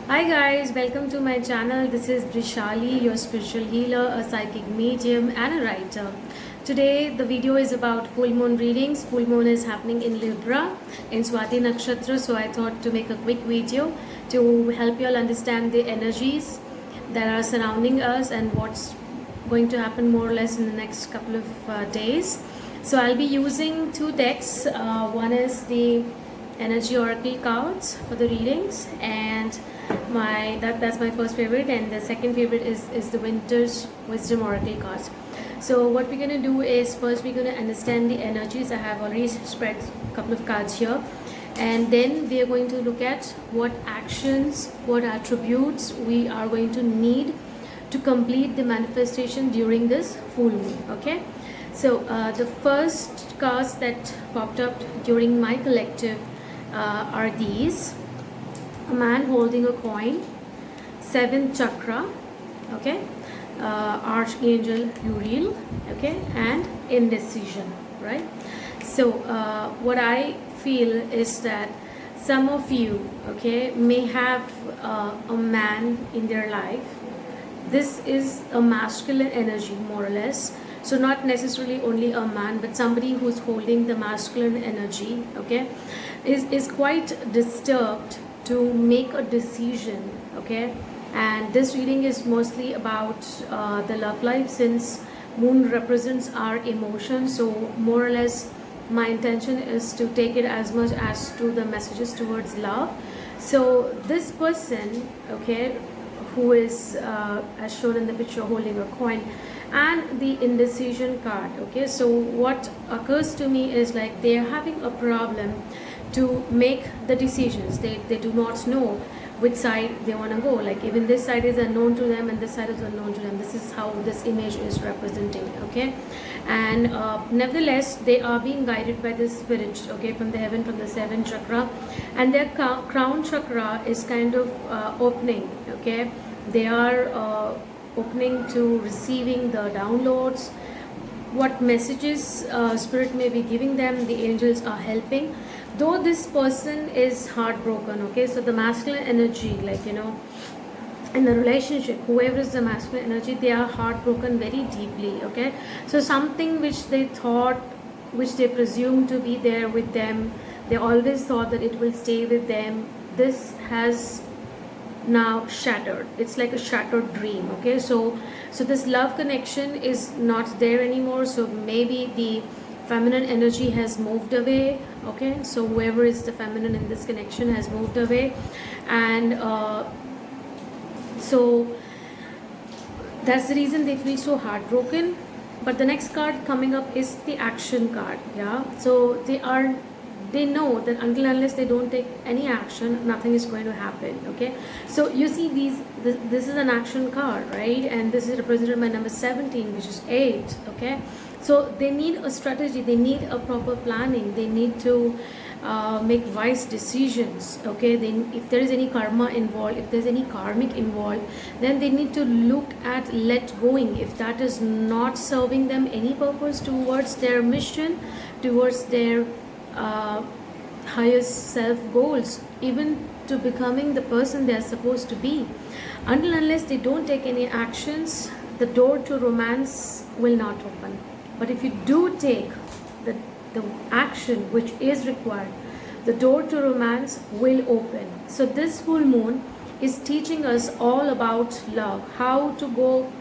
Hi guys, welcome to my channel. This is Brishali, your spiritual healer, a psychic medium and a writer. Today the video is about full moon readings. Full moon is happening in Libra in Swati Nakshatra, so I thought to make a quick video to help you all understand the energies that are surrounding us and what's going to happen more or less in the next couple of days. So I'll be using two decks. One is the energy oracle cards for the readings, and that's my first favorite, and the second favorite is the winter's wisdom oracle cards. So what we're going to do is first we're going to understand the energies. I have already spread a couple of cards here, and then we are going to look at what actions, what attributes we are going to need to complete the manifestation during this full moon. Okay, so the first cards that popped up during my collective are these: a man holding a coin, seventh chakra, okay, Archangel Uriel, okay, and indecision, right? So what I feel is that some of you, okay, may have a man in their life. This is a masculine energy, more or less. So not necessarily only a man, but somebody who's holding the masculine energy, okay, is quite disturbed to make a decision, okay. And this reading is mostly about the love life, since moon represents our emotions. So more or less my intention is to take it as much as to the messages towards love. So this person, okay, who is as shown in the picture holding a coin, and the indecision card, okay. So what occurs to me is like they are having a problem to make the decisions. They do not know which side they want to go. Like even this side is unknown to them and this side is unknown to them. This is how this image is representing, okay. And nevertheless they are being guided by the spirit, okay, from the heaven, from the seventh chakra, and their crown chakra is kind of opening, okay. They are opening to receiving the downloads, what messages spirit may be giving them. The angels are helping, though this person is heartbroken, okay. So the masculine energy, like, you know, in the relationship, whoever is the masculine energy, they are heartbroken very deeply, okay. So something which they thought, which they presumed to be there with them, they always thought that it will stay with them, this has now shattered. It's like a shattered dream, okay. So this love connection is not there anymore. So maybe the feminine energy has moved away, okay. So whoever is the feminine in this connection has moved away, and so that's the reason they feel so heartbroken. But the next card coming up is the action card, yeah. So they know that until unless they don't take any action, nothing is going to happen, okay. So you see this is an action card, right? And this is represented by number 17, which is 8, okay. So they need a strategy, they need a proper planning, they need to make wise decisions, okay. Then if there is any karma involved, if there's any karmic involved, then they need to look at let going. If that is not serving them any purpose towards their mission, towards their highest self goals, even to becoming the person they are supposed to be, until unless they don't take any actions, the door to romance will not open. But if you do take the action which is required, the door to romance will open. So this full moon is teaching us all about love, how to go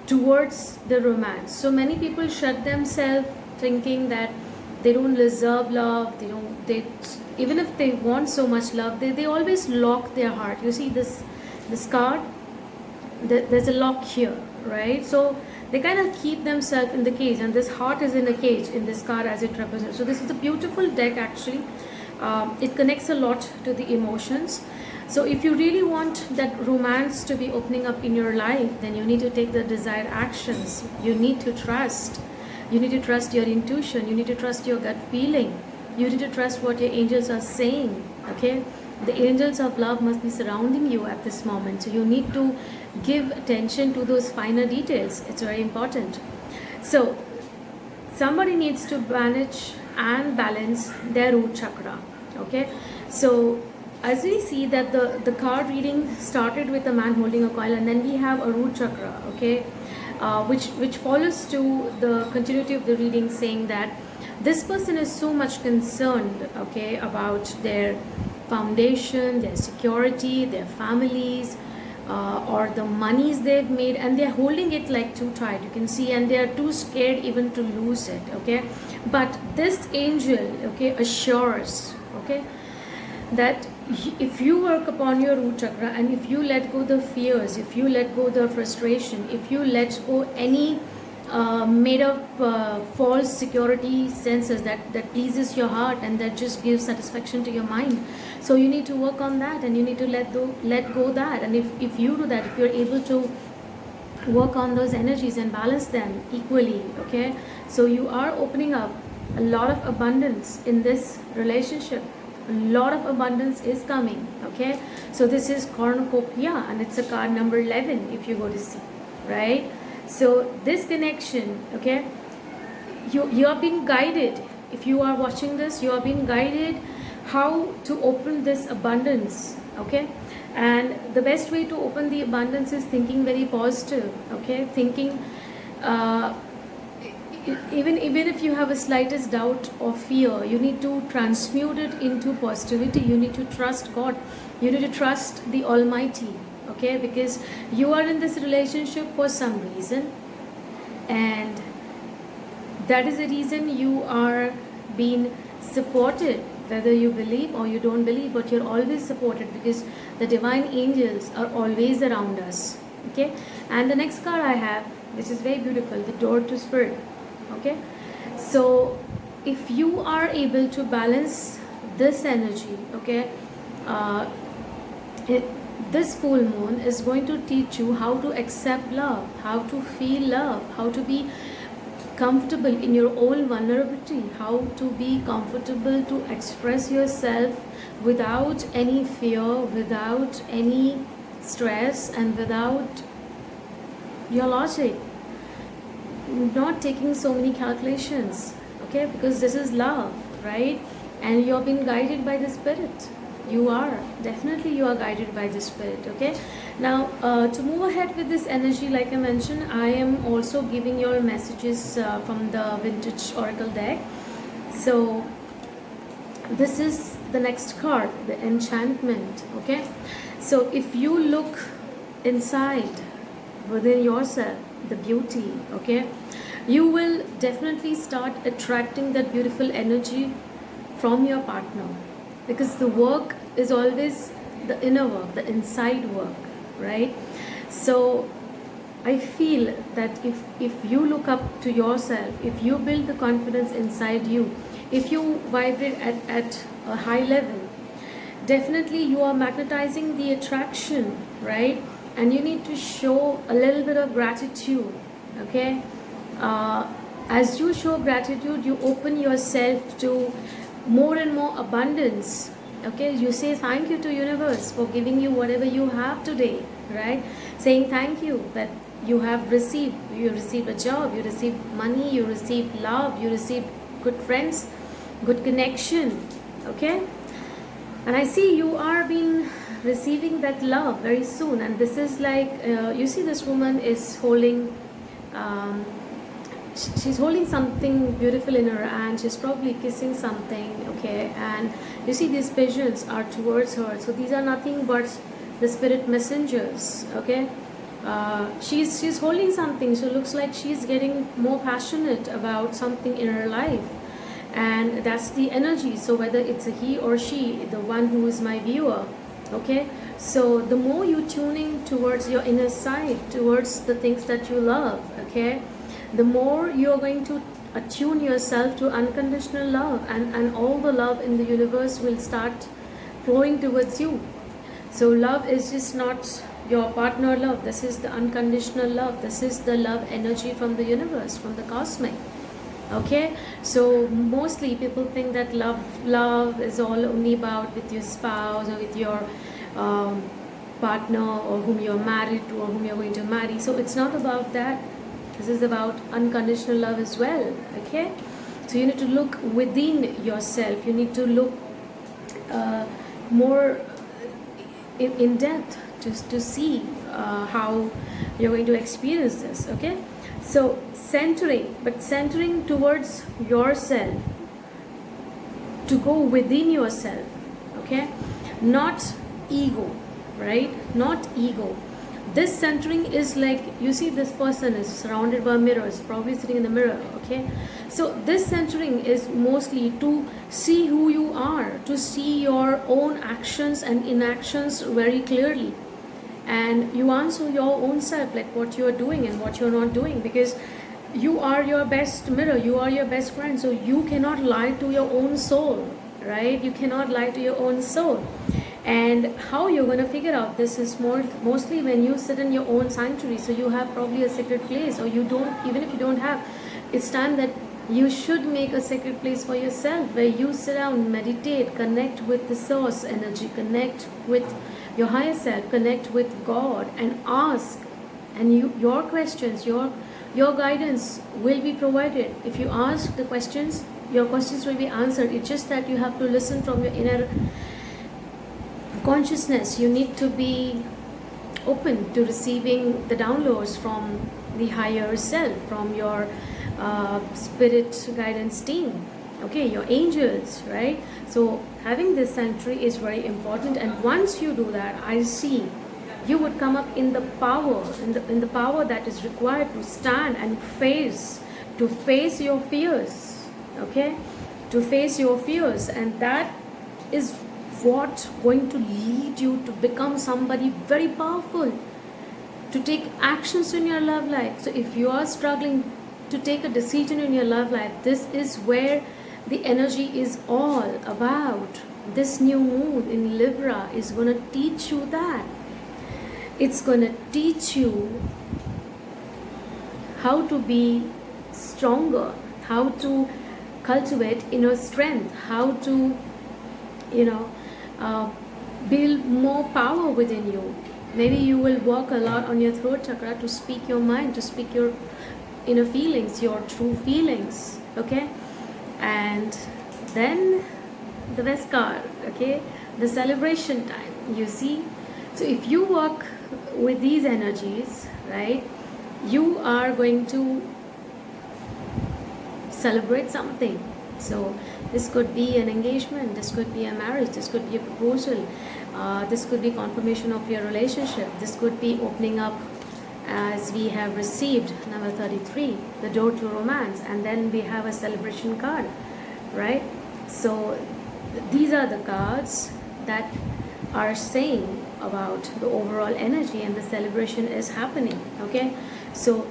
towards the romance. So many people shut themselves thinking that they don't deserve love, they even if they want so much love, they always lock their heart. You see this card, there's a lock here, right? So they kind of keep themselves in the cage, and this heart is in a cage in this card as it represents. So this is a beautiful deck actually. It connects a lot to the emotions. So if you really want that romance to be opening up in your life, then you need to take the desired actions. You need to trust. You need to trust your intuition. You need to trust your gut feeling. You need to trust what your angels are saying, okay. The angels of love must be surrounding you at this moment. So you need to give attention to those finer details. It's very important. So somebody needs to manage and balance their root chakra, okay. So as we see that the card reading started with a man holding a coil, and then we have a root chakra, okay, which follows to the continuity of the reading, saying that this person is so much concerned, okay, about their foundation, their security, their families, or the monies they've made, and they're holding it like too tight, you can see, and they are too scared even to lose it, okay. But this angel, okay, assures, okay, that if you work upon your root chakra, and if you let go the fears, if you let go the frustration, if you let go any made up false security senses that pleases your heart and that just gives satisfaction to your mind, so you need to work on that, and you need to let go that. And if you do that, if you're able to work on those energies and balance them equally, okay, so you are opening up a lot of abundance in this relationship. A lot of abundance is coming, okay. So this is cornucopia, and it's a card number 11 if you go to see, right? So this connection, okay, you are being guided. If you are watching this, you are being guided how to open this abundance, okay. And the best way to open the abundance is thinking very positive, okay, thinking even if you have a slightest doubt or fear, you need to transmute it into positivity. You need to trust God, you need to trust the Almighty, okay, because you are in this relationship for some reason, and that is the reason you are being supported, whether you believe or you don't believe, but you're always supported because the divine angels are always around us, okay. And the next card I have, which is very beautiful, the door to spirit, okay. So if you are able to balance this energy, okay, this full moon is going to teach you how to accept love, how to feel love, how to be comfortable in your own vulnerability, how to be comfortable to express yourself without any fear, without any stress, and without your logic, not taking so many calculations, okay, because this is love, right? And you're being guided by the spirit. You are definitely, you are guided by the spirit, okay. Now to move ahead with this energy, like I mentioned, I am also giving your messages from the vintage oracle deck. So this is the next card, the enchantment, okay. So if you look inside within yourself, the beauty, okay, you will definitely start attracting that beautiful energy from your partner, because the work is always the inner work, the inside work, right? So I feel that if you look up to yourself, if you build the confidence inside you, if you vibrate at a high level, definitely you are magnetizing the attraction, right? And you need to show a little bit of gratitude, okay. As you show gratitude, you open yourself to more and more abundance, okay. You say thank you to universe for giving you whatever you have today, right? Saying thank you that you have received, you received a job, you received money, you received love, you received good friends, good connection, okay. And I see you are being receiving that love very soon, and this is like you see this woman is holding she's holding something beautiful in her hand. She's probably kissing something, okay. And you see these pigeons are towards her, so these are nothing but the spirit messengers, okay. She's holding something, so it looks like she's getting more passionate about something in her life, and that's the energy. So whether it's a he or she, the one who is my viewer, okay, so the more you tuning towards your inner side, towards the things that you love, okay, the more you're going to attune yourself to unconditional love, and all the love in the universe will start flowing towards you. So love is just not your partner love, this is the unconditional love, this is the love energy from the universe, from the cosmic, okay. So mostly people think that love is all only about with your spouse or with your partner, or whom you're married to, or whom you're going to marry. So it's not about that. This is about unconditional love as well, okay. So you need to look within yourself, you need to look more in depth to see how you're going to experience this. Okay, so centering, but centering towards yourself, to go within yourself. Okay, not ego, right? Not ego. This centering is like, you see this person is surrounded by mirrors, probably sitting in the mirror. Okay, so this centering is mostly to see who you are, to see your own actions and inactions very clearly, and you answer your own self, like what you are doing and what you're not doing, because you are your best mirror, you are your best friend, so you cannot lie to your own soul, right? You cannot lie to your own soul. And how you're going to figure out this is mostly when you sit in your own sanctuary. So you have probably a sacred place, or you don't, even if you don't have, it's time that you should make a sacred place for yourself, where you sit down, meditate, connect with the source energy, connect with your higher self, connect with God, and ask. And your questions, your guidance will be provided. If you ask the questions, your questions will be answered. It's just that you have to listen from your inner consciousness. You need to be open to receiving the downloads from the higher self, from your spirit guidance team, okay, your angels, right? So having this sanctuary is very important, and once you do that, I see you would come up in the power, in the power that is required to stand and face your fears, okay, to face your fears. And that is what going to lead you to become somebody very powerful, to take actions in your love life. So if you are struggling to take a decision in your love life, this is where the energy is all about. This new moon in Libra is going to teach you that. It's going to teach you how to be stronger, how to cultivate inner strength, how to, build more power within you. Maybe you will work a lot on your throat chakra to speak your mind, to speak your inner feelings, your true feelings, okay? And then the best card, okay? The celebration time, you see? So if you work with these energies, right, you are going to celebrate something. So this could be an engagement, this could be a marriage, this could be a proposal, this could be confirmation of your relationship, this could be opening up, as we have received number 33, the door to romance, and then we have a celebration card, right? So these are the cards that are saying about the overall energy, and the celebration is happening, okay? So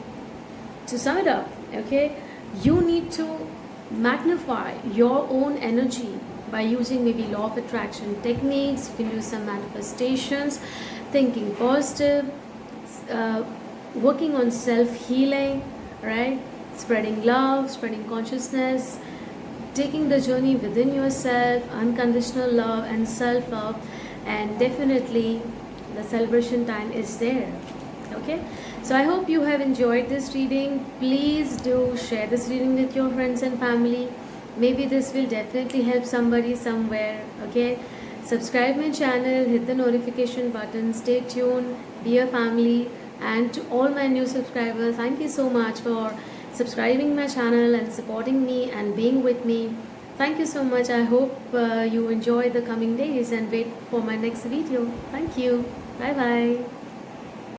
to sum it up, okay, you need to magnify your own energy by using maybe law of attraction techniques. You can do some manifestations, thinking positive, working on self-healing, right? Spreading love, spreading consciousness, taking the journey within yourself, unconditional love and self-love, and definitely the celebration time is there. Okay, so I hope you have enjoyed this reading. Please do share this reading with your friends and family. Maybe this will definitely help somebody somewhere. Okay, subscribe my channel, hit the notification button, stay tuned, be a family. And to all my new subscribers, thank you so much for subscribing my channel and supporting me and being with me. Thank you so much. I hope you enjoy the coming days and wait for my next video. Thank you. Bye bye.